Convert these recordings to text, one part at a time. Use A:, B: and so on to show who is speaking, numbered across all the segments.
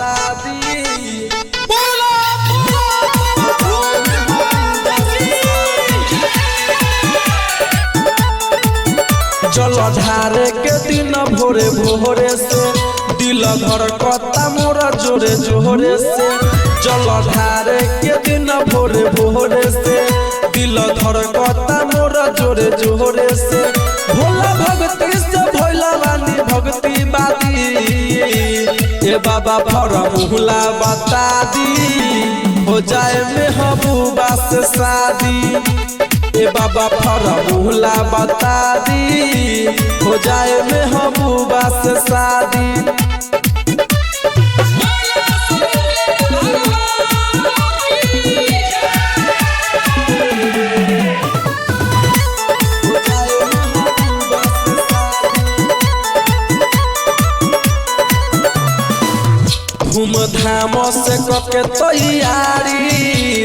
A: बता दी। जलधारे के दिन भोरे भोरे से दिल धड़कता मोरा जोरे जोरे से। जलधारे के दिन भोरे भोरे से दिल धड़कता मोरा जोरे जोरे से। भोला भक्ति से भोला रानी भक्ति बादी। ए बाबा फॉर्मूला बता दी हो जाए महबूबा से शादी। ए बाबा फॉर्मूला बता दी हो जाए महबूबा से शादी। धूमधाम से कके तैयारी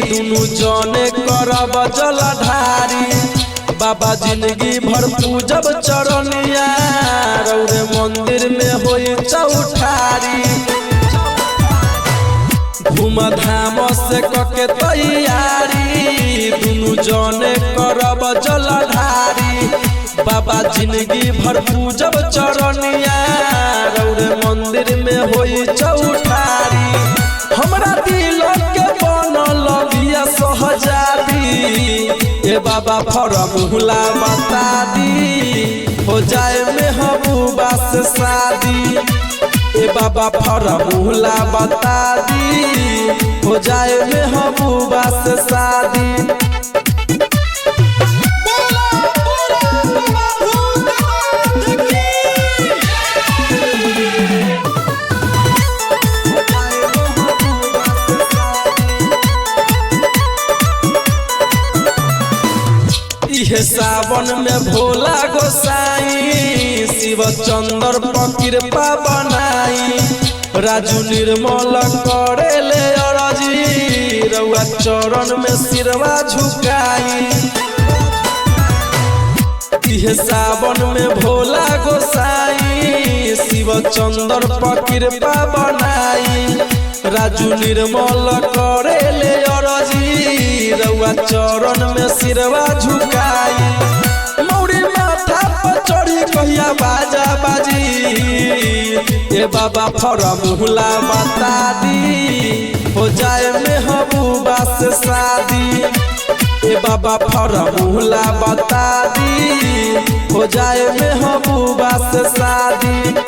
A: दुनु जने करब जलधारी। बाबा जिंदगी भर पूजब चरनिया रौरे मंदिर में होई चौठारी। धूमधाम से कके तैयारी दुनु जने करब जलधारी। बाबा जिंदगी भर पूजब चरनिया रौरे मंदिर में होई चौठारी। हमरा दिल के बनल बिया सहजादी। ए बाबा फॉर्मूला बता दी हो जाए महबूबा से शादी। ए बाबा फॉर्मूला बता दी हो जाए महबूबा से शादी। इहे सावन में भोला गोसाई शिव चंद्र पर कृपा बनाई। राजू निर्मल करे ले अरजी रउआ चरण में सिरवा झुकाई। इहे सावन में भोला गोसाई शिव चंद्र पर कृपा बनाई। राजू निर्मल करे ले अरजी रउआ चरण में सिरवा झुकाई। मौरी माथा पर चढ़ी कहिया बाजा बाजी। ए बाबा फॉर्मूला बता दी हो जाए महबूबा से शादी। ए बाबा फॉर्मूला बता दी हो जाए महबूबा से शादी।